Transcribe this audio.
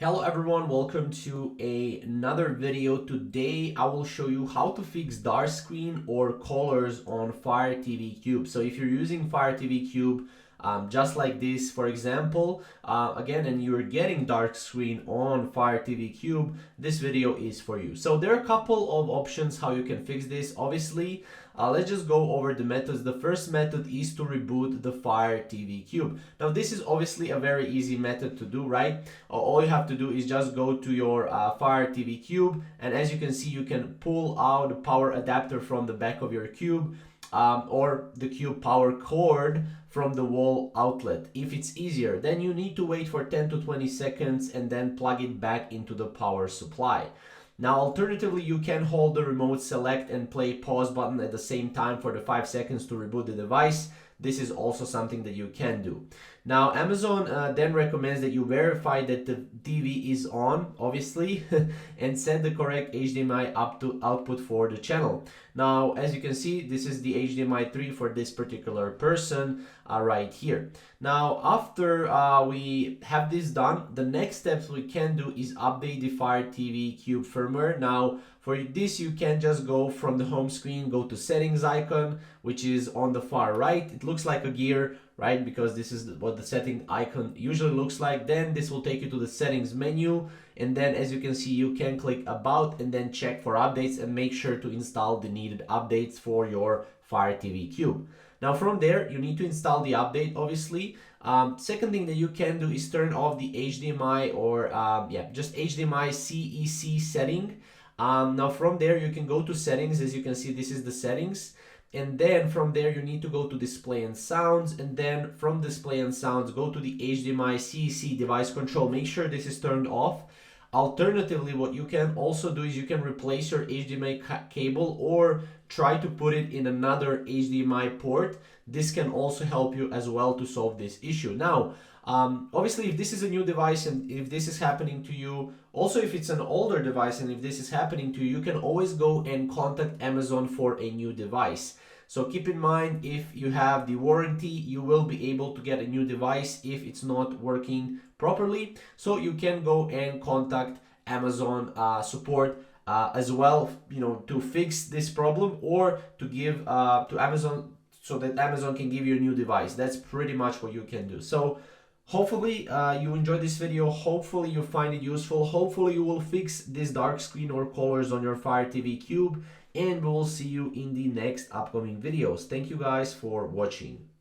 Hello everyone, welcome to another video. Today I will show you how to fix dark screen or colors on FireTVCube. So if you're using FireTVCube just like this, for example, again, and you're getting dark screen on FireTVCube, this video is for you. So there are a couple of options how you can fix this. Obviously, let's just go over the methods. The first method is to reboot the FireTVCube. Now this is obviously a very easy method to do, right? All you have to do is just go to your FireTVCube, and as you can see, you can pull out the power adapter from the back of your cube or the cube power cord from the wall outlet. If it's easier, then you need to wait for 10 to 20 seconds and then plug it back into the power supply. Now, alternatively, you can hold the remote select and play pause button at the same time for the 5 seconds to reboot the device. This is also something that you can do. Now, Amazon then recommends that you verify that the TV is on, obviously, and set the correct HDMI output for the channel. Now, as you can see, this is the HDMI 3 for this particular person right here. Now, after we have this done, the next steps we can do is update the FireTVCube firmware. Now, for this, you can just go from the home screen, go to settings icon, which is on the far right. It looks like a gear, right? Because this is what the setting icon usually looks like. Then this will take you to the settings menu. And then as you can see, you can click about and then check for updates and make sure to install the needed updates for your FireTVCube. Now from there, you need to install the update, obviously. Second thing that you can do is turn off the HDMI or just HDMI CEC setting. Now from there, you can go to settings. As you can see, this is the settings. And then from there, you need to go to display and sounds. And then from display and sounds, go to the HDMI CEC device control. Make sure this is turned off. Alternatively, what you can also do is you can replace your HDMI cable or try to put it in another HDMI port. This can also help you as well to solve this issue. Now, obviously, if this is a new device and if this is happening to you, also if it's an older device and if this is happening to you, you can always go and contact Amazon for a new device. So keep in mind, if you have the warranty, you will be able to get a new device if it's not working properly. So you can go and contact Amazon support as well, to fix this problem or to give to Amazon so that Amazon can give you a new device. That's pretty much what you can do. So hopefully you enjoyed this video. Hopefully you find it useful. Hopefully you will fix this dark screen or colors on your FireTVCube, and we will see you in the next upcoming videos. Thank you guys for watching.